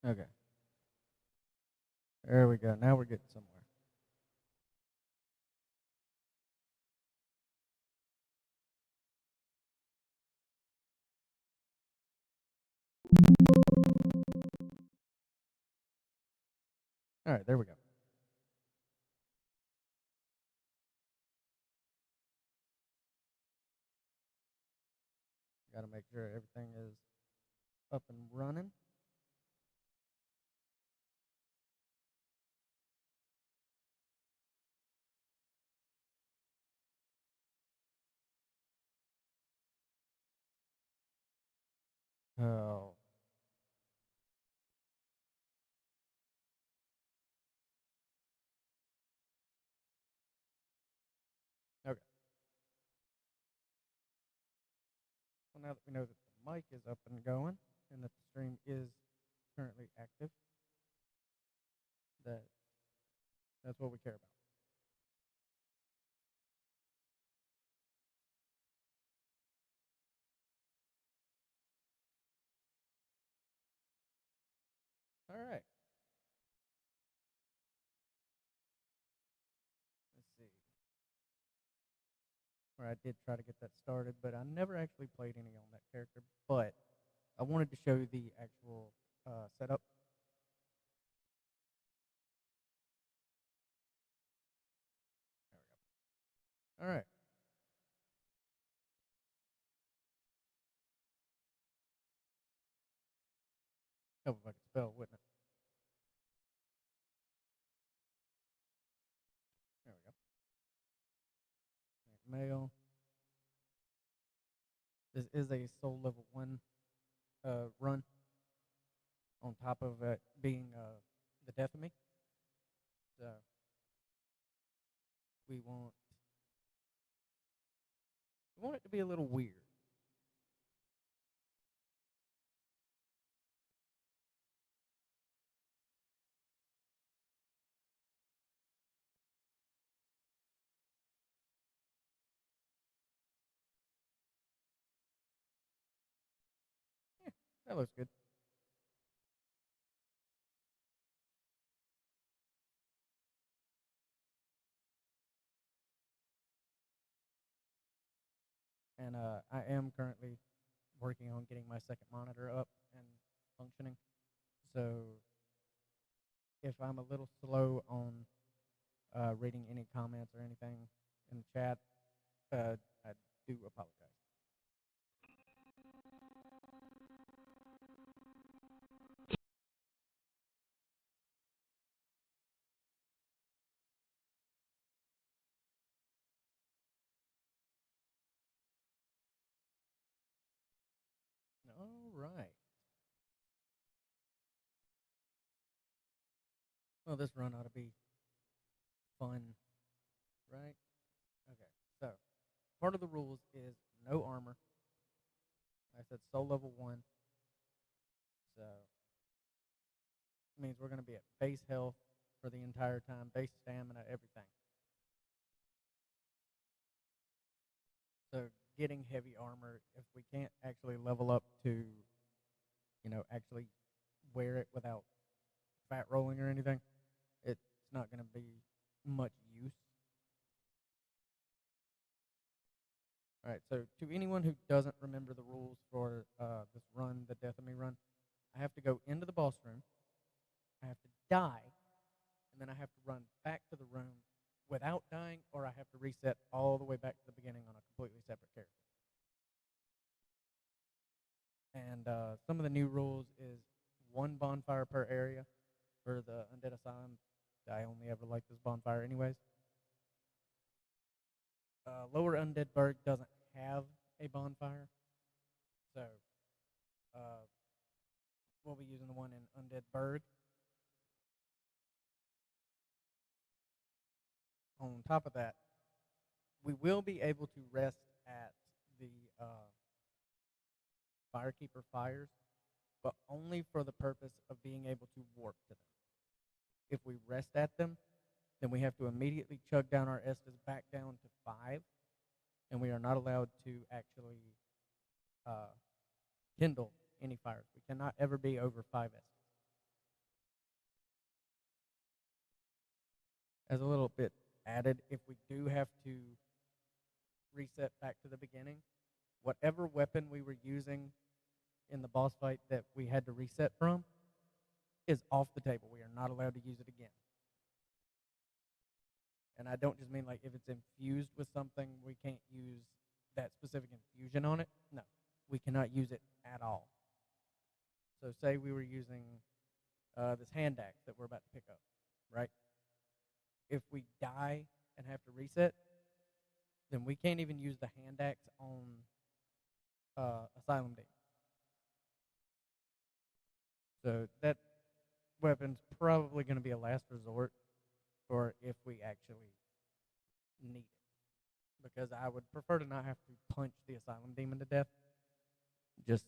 Okay. There we go. Now we're getting somewhere. All right, there we go. Got to make sure everything is up and running. Oh. Okay. Well, now that we know that the mic is up and going and that the stream is currently active, that that's what we care about. All right. Let's see. Or I did try to get that started, but I never actually played any on that character. But I wanted to show you the actual setup. There we go. All right. Help if I could spell, wouldn't it? There we go. Mail. This is a soul level 1 run on top of it being the death of me. So we want it to be a little weird. Yeah, that looks good. And I am currently working on getting my second monitor up and functioning. So if I'm a little slow on reading any comments or anything in the chat, I do apologize. All right. Well, this run ought to be fun, right? Okay. So part of the rules is no armor. I said soul level 1. So it means we're going to be at base health for the entire time, base stamina, everything. So getting heavy armor, if we can't actually level up to, actually wear it without fat rolling or anything, it's not going to be much use. All right, so to anyone who doesn't remember the rules for this run, the Death of Me run, I have to go into the boss room, I have to die, and then I have to run back to the room without dying, or I have to reset all the way back to the beginning on a completely separate character. And some of the new rules is one bonfire per area for the Undead Asylum. I only ever like this bonfire anyways. Lower Undead Burg doesn't have a bonfire, so uh, we'll be using the one in Undead Burg. On top of that, we will be able to rest at the Firekeeper fires, but only for the purpose of being able to warp to them. If we rest at them, then we have to immediately chug down our Estus back down to 5, and we are not allowed to actually kindle any fires. We cannot ever be over 5 Estus. as a little bit added, if we do have to reset back to the beginning, whatever weapon we were using in the boss fight that we had to reset from is off the table. We are not allowed to use it again. And I don't just mean like if it's infused with something, we can't use that specific infusion on it. No, we cannot use it at all. So say we were using this hand axe that we're about to pick up, right? If we die and have to reset, then we can't even use the hand axe on Asylum Demon. So that weapon's probably going to be a last resort for if we actually need it. Because I would prefer to not have to punch the Asylum Demon to death. Just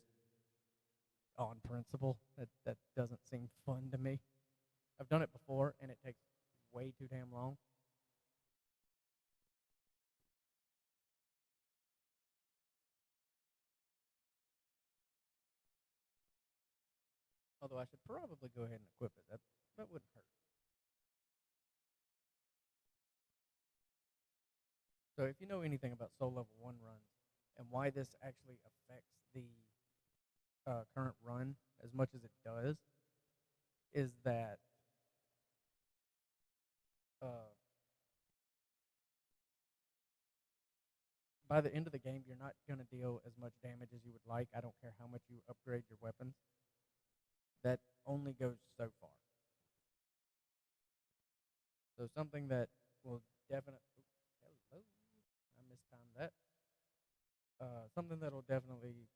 on principle. That doesn't seem fun to me. I've done it before, and it takes way too damn long. Although I should probably go ahead and equip it. That wouldn't hurt. So if you know anything about Soul Level 1 runs and why this actually affects the current run as much as it does, is that by the end of the game, you're not going to deal as much damage as you would like. I don't care how much you upgrade your weapons. That only goes so far. So something that will definitely... Hello. I mistimed that. Something that will definitely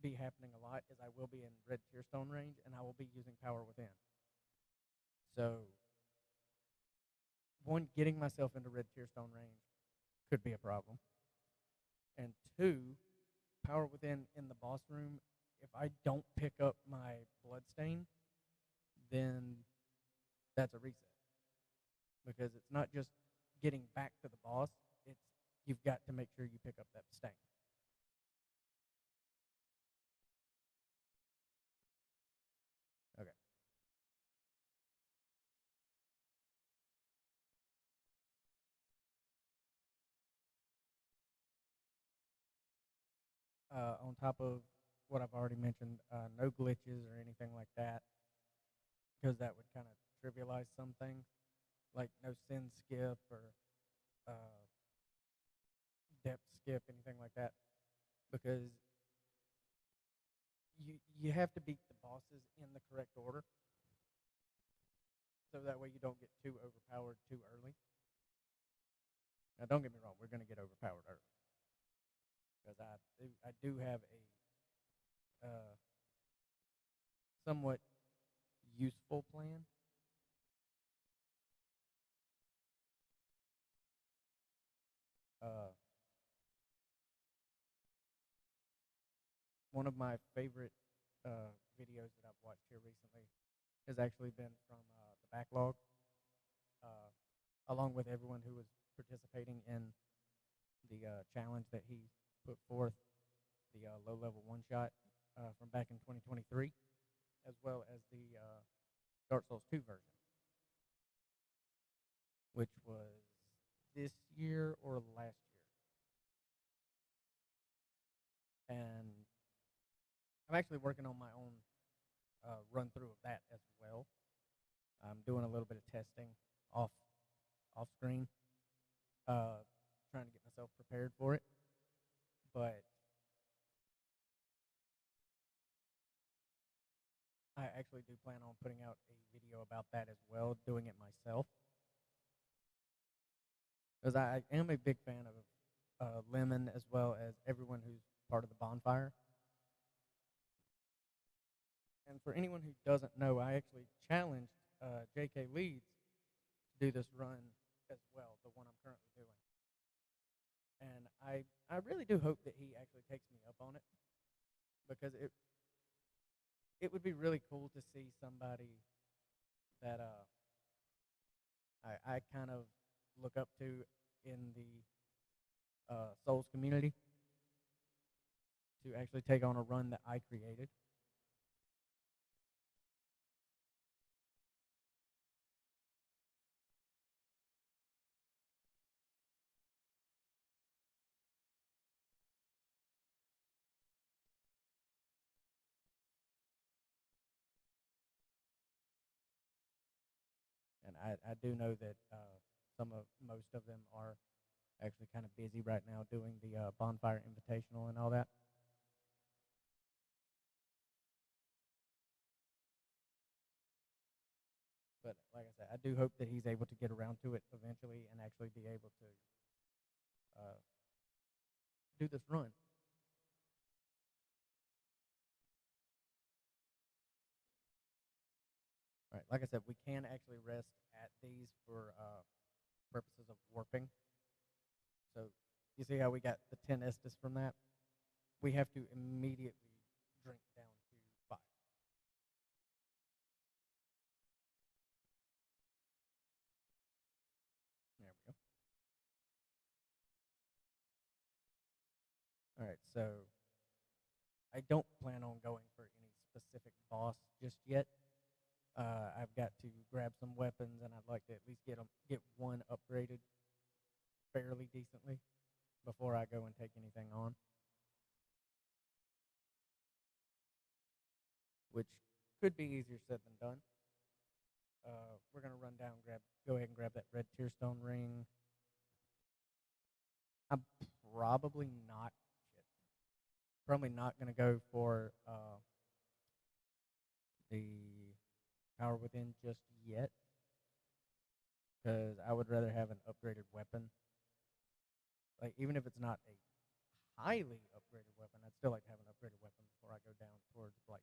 be happening a lot is I will be in Red Tearstone range, and I will be using Power Within. So, one, getting myself into Red Tearstone range could be a problem. And two, Power Within in the boss room, if I don't pick up my Bloodstain, then that's a reset. Because it's not just getting back to the boss, it's you've got to make sure you pick up that stain. Okay. On top of what I've already mentioned, no glitches or anything like that, because that would kind of trivialize some things, like no sin skip or depth skip, anything like that, because you have to beat the bosses in the correct order, so that way you don't get too overpowered too early. Now, don't get me wrong, we're going to get overpowered early, because I do have a somewhat useful plan. One of my favorite videos that I've watched here recently has actually been from the backlog, along with everyone who was participating in the challenge that he put forth, the low-level one-shot from back in 2023, as well as the Dark Souls 2 version, which was this year or last year. And I'm actually working on my own run-through of that as well. I'm doing a little bit of testing off screen, trying to get myself prepared for it. But I actually do plan on putting out a video about that as well, doing it myself. Because I am a big fan of Lemon, as well as everyone who's part of the bonfire. And for anyone who doesn't know, I actually challenged J.K. Leeds to do this run as well, the one I'm currently doing. And I really do hope that he actually takes me up on it, because it would be really cool to see somebody that I kind of look up to in the Souls community to actually take on a run that I created. I do know that most of them are actually kind of busy right now doing the bonfire invitational and all that. But like I said, I do hope that he's able to get around to it eventually and actually be able to uh, do this run. Right, like I said, we can actually rest at these for purposes of warping. So you see how we got the 10 Estus from that? We have to immediately drink down to 5. There we go. All right, so I don't plan on going for any specific boss just yet. I've got to grab some weapons, and I'd like to at least get one upgraded fairly decently before I go and take anything on, which could be easier said than done. We're gonna run down, go ahead and grab that red tearstone ring. I'm probably not, probably not gonna go for the power within just yet, because I would rather have an upgraded weapon. Like even if it's not a highly upgraded weapon, I'd still like to have an upgraded weapon before I go down towards Blighttown.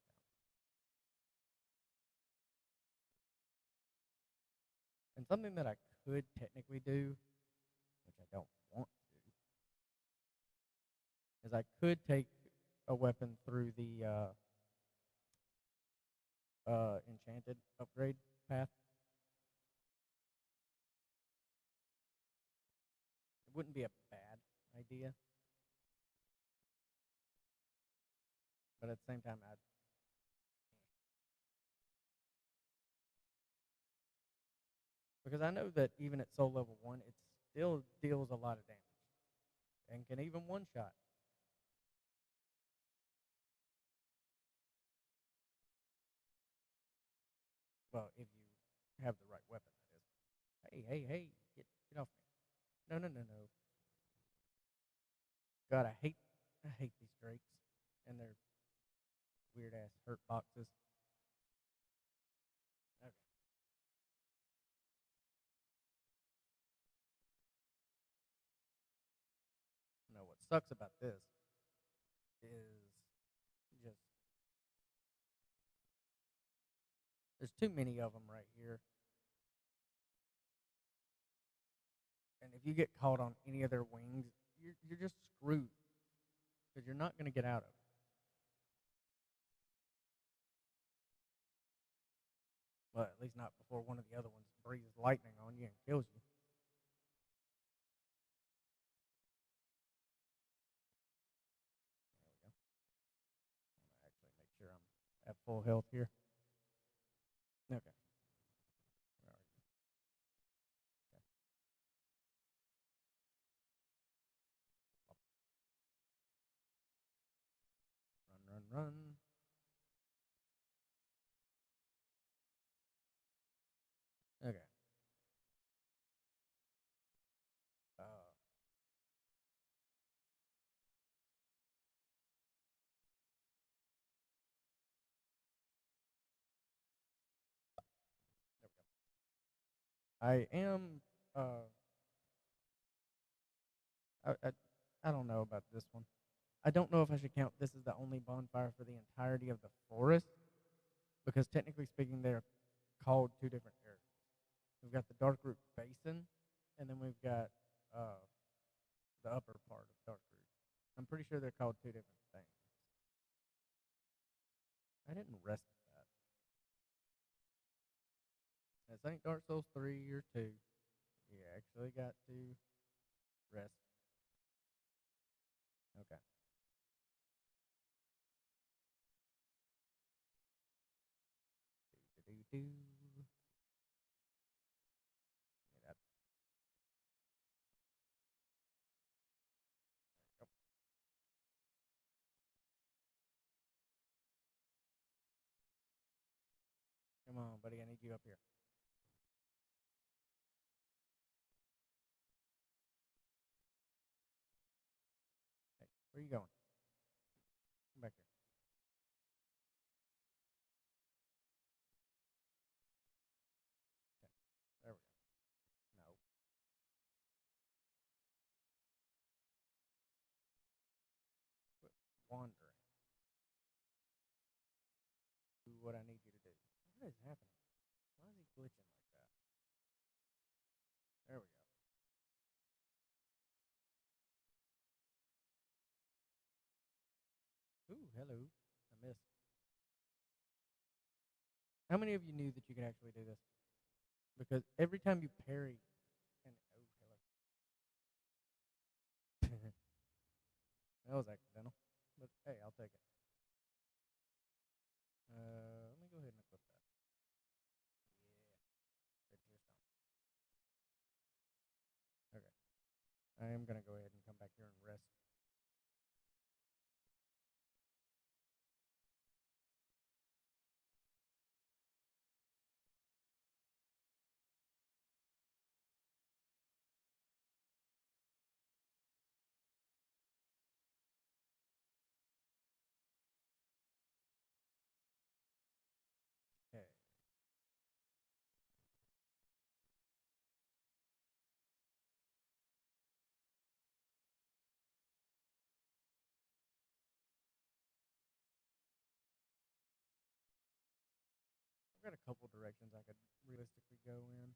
And something that I could technically do, which I don't want to, is I could take a weapon through the enchanted upgrade path. It wouldn't be a bad idea, but at the same time, I'd because I know that even at soul level 1, it still deals a lot of damage and can even one shot. Well, if you have the right weapon, that is. Hey, get off me! No, no, no, no! God, I hate these drakes and their weird ass hurt boxes. Okay. No, what sucks about this is just there's too many of them right here, and if you get caught on any of their wings, you're just screwed because you're not going to get out of it. Well, at least not before one of the other ones breathes lightning on you and kills you. There we go. I'm gonna actually make sure I'm at full health here. Okay. Where are you? Okay. Run, run, run. Okay. Uh, there we go. I am. Uh, I I don't know about this one. I don't know if I should count this as the only bonfire for the entirety of the forest, because technically speaking, they're called two different areas. We've got the Dark Root Basin, and then we've got uh, the upper part of Dark Root. I'm pretty sure they're called two different things. I didn't rest that. This ain't Dark Souls 3 or 2. You actually got to rest. Okay. Do do do. That, oh, come on, buddy. I need you up here. Where you going? Come back here. Okay, there we go. No. Quit wandering. Do what I need you to do. What is happening? Why is he glitching like that? There we go. Ooh, hello. I missed. How many of you knew that you could actually do this? Because every time you parry, and oh, hello. That was accidental. But hey, I'll take it. Let me go ahead and equip that. Yeah, right to your stomach. Okay. I am gonna go ahead and come back here and rest. Okay. I've got a couple directions I could realistically go in.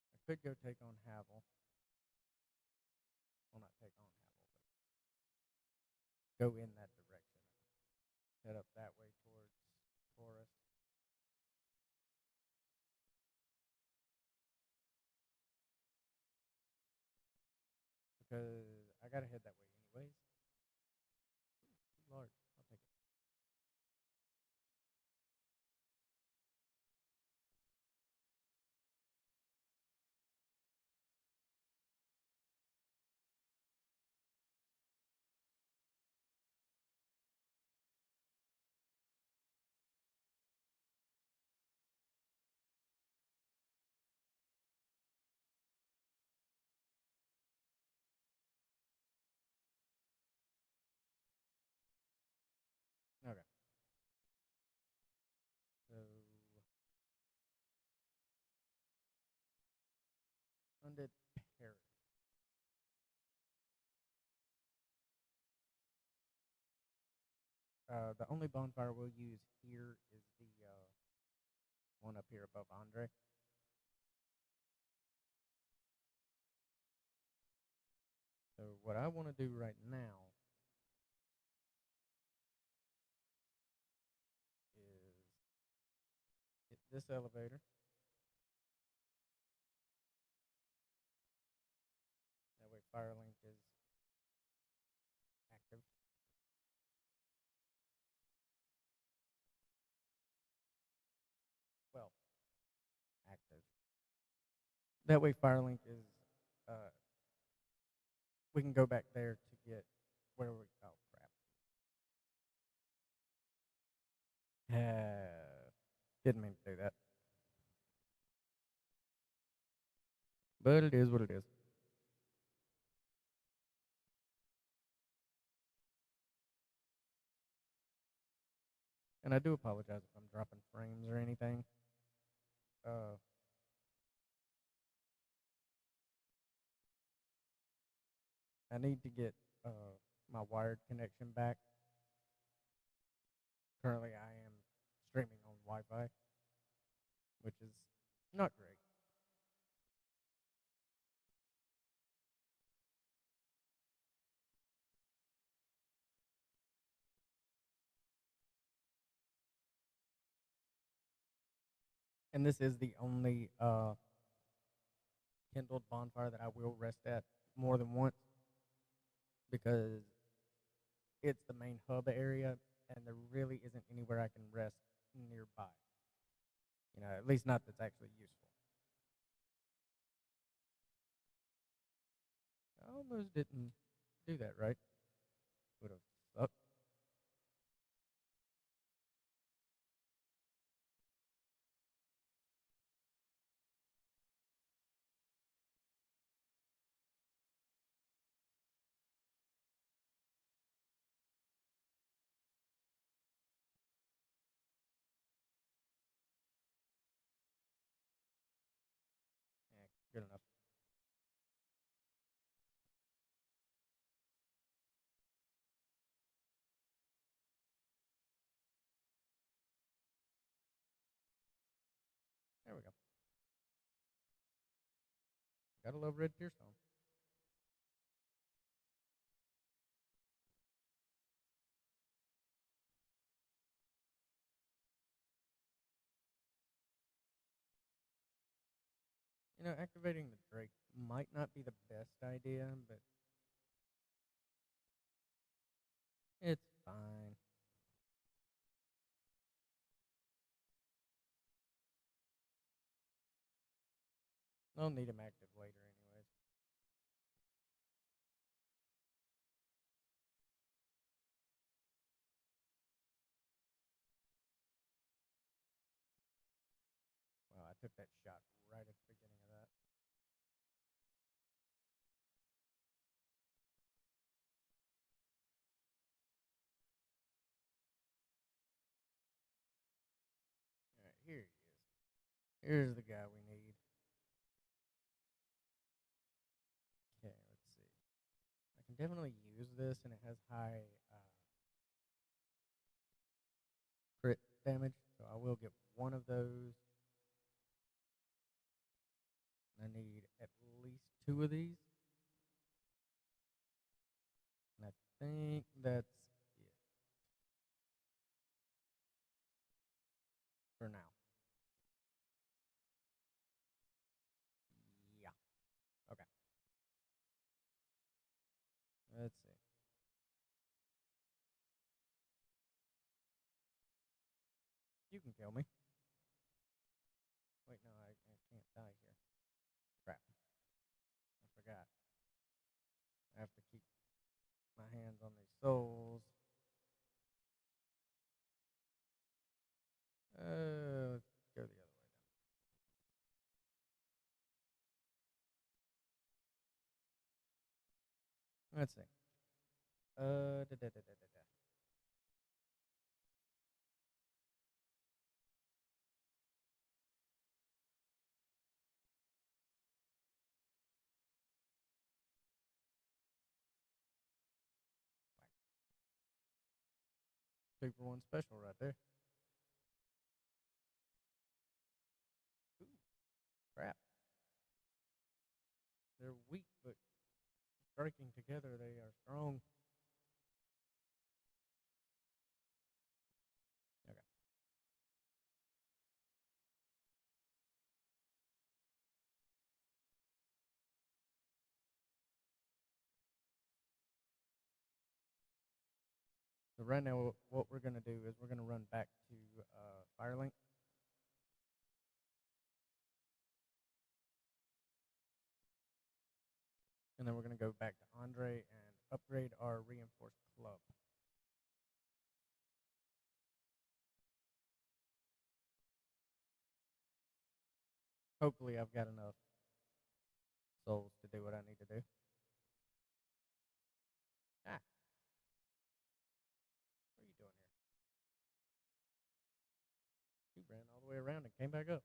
I could go take on Havel. Well, not take on Havel, but go in that direction. Head up that way towards Forest. Because I gotta head that way anyways. Lord, I'll take it. Okay. So undead parrot. The only bonfire we'll use here is the one up here above Andre. So what I want to do right now is hit this elevator. That way Firelink is active. Well, active. That way Firelink is uh we can go back there to get where we oh crap. Didn't mean to do that. But it is what it is. And I do apologize if I'm dropping frames or anything. Uh I need to get my wired connection back. Currently I am streaming on Wi-Fi, which is not great. And this is the only kindled bonfire that I will rest at more than once because it's the main hub area and there really isn't anywhere I can rest nearby. You know, at least not that's actually useful. I almost didn't do that right. Would have sucked. Good enough. There we go. Gotta love red tear stone. You know, activating the Drake might not be the best idea, but it's fine. I'll need him active later, anyways. Wow, I took that shot right at the beginning of that. All right, here he is. Here's the guy we need. Okay, let's see. I can definitely use this, and it has high crit damage, so I will get one of those. I need at least two of these. And I think that's it for now. Yeah. Okay. Let's see. You can kill me. Wait, no, I can't die here. Crap. I forgot. I have to keep my hands on these souls. Let's go the other way then. Let's see. Da, da, da, da, da, da. Two for one special right there. Ooh, crap. They're weak, but striking together, they are strong. Okay. So right now, what we're gonna do is we're gonna run back to Firelink. And then we're going to go back to Andre and upgrade our reinforced club. Hopefully, I've got enough souls to do what I need to do. Ah, what are you doing here? You ran all the way around and came back up.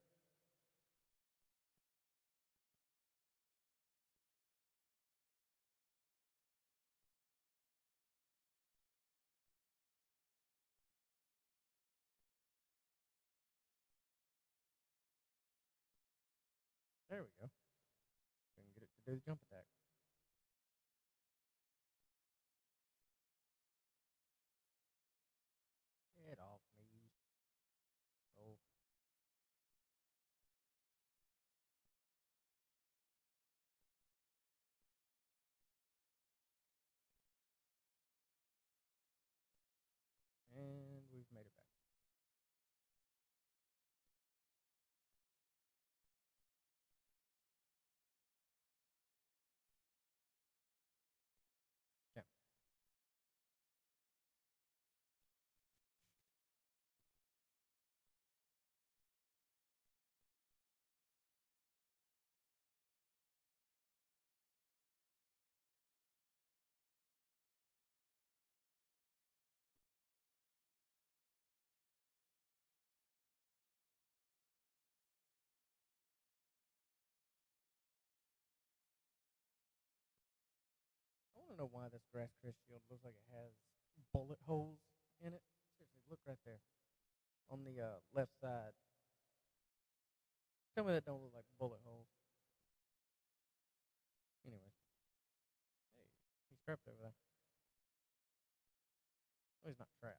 There we go. Couldn't get it to do the jump attack. Get off me. Oh. And we've made it back. Okay. know why this grass crest shield looks like it has bullet holes in it. Seriously, look right there on the left side. Tell me that don't look like bullet holes. Anyway, hey, he's trapped over there. Well, he's not trapped.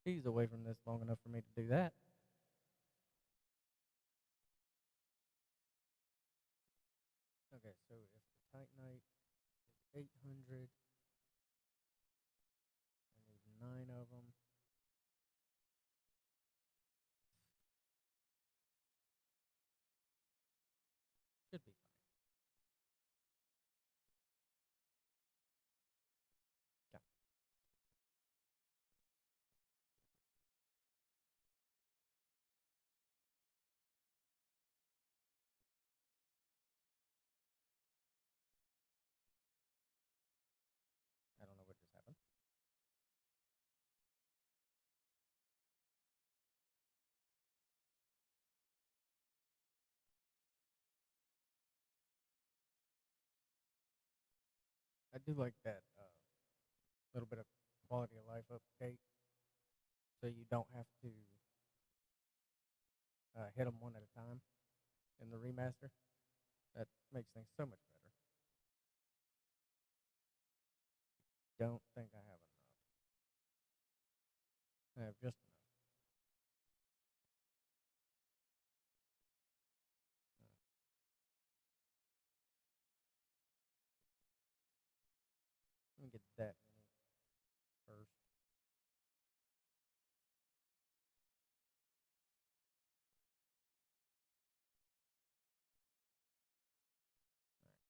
He's away from this long enough for me to do that. Okay, so if the Titanite is 800, I need 9 of them. Should be fine. Yeah. I don't know what just happened. I do like that little bit of quality of life update, so you don't have to hit them one at a time in the remaster. That makes things so much better. Don't think I have enough. I have just enough. Let me get that many first. All right.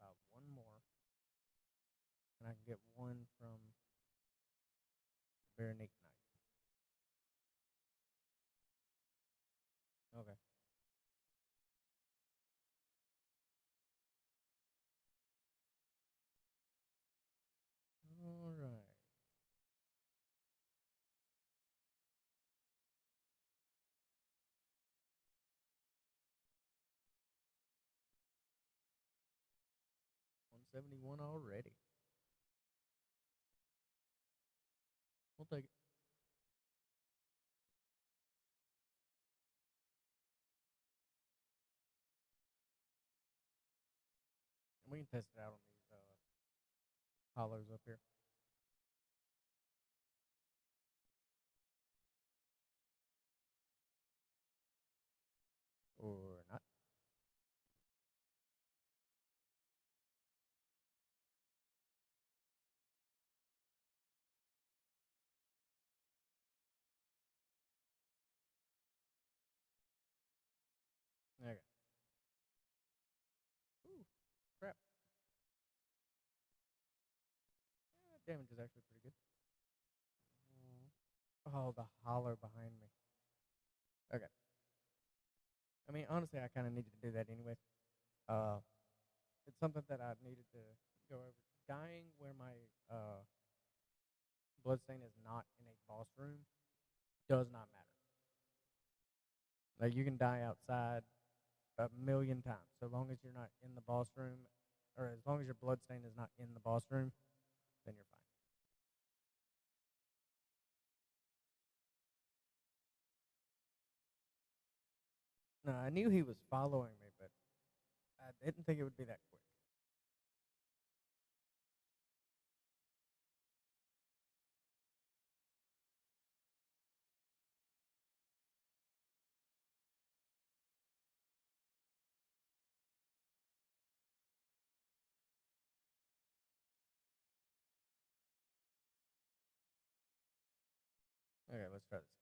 About one more, and I can get one from Bare Naked Night. Okay. All right. $171 already. We'll take it. And we can test it out on these hollows up here. Or not. Okay. Ooh, crap. Yeah, that damage is actually pretty good. Oh, the holler behind me. Okay. I mean, honestly, I kind of needed to do that anyway. Uh, it's something that I needed to go over. Dying where my bloodstain is not in a boss room does not matter. Like you can die outside a million times, so long as you're not in the boss room, or as long as your bloodstain is not in the boss room, then you're fine. No, I knew he was following me, but I didn't think it would be that quick. Okay, let's try this again.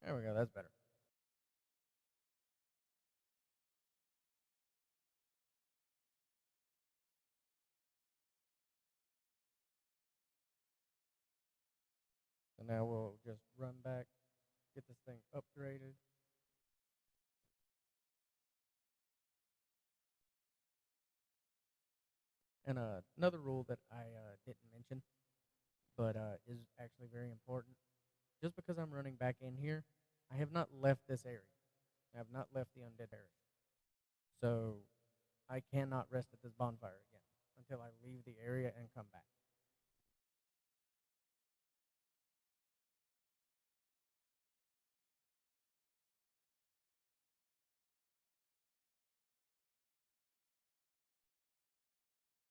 There we go. That's better. So now we'll just run back, get this thing upgraded. Another rule that I didn't mention, but is actually very important. Just because I'm running back in here, I have not left this area. I have not left the undead area. So I cannot rest at this bonfire again until I leave the area and come back.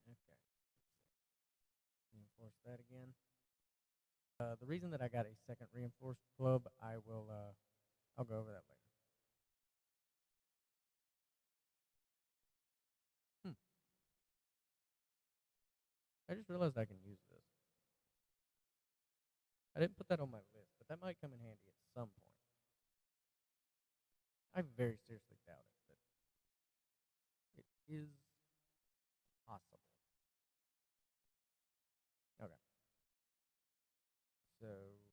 Okay. Reinforce that again. The reason that I got a second reinforced club, I'll go over that later. Hmm. I just realized I can use this. I didn't put that on my list, but that might come in handy at some point. I very seriously doubt it, but it is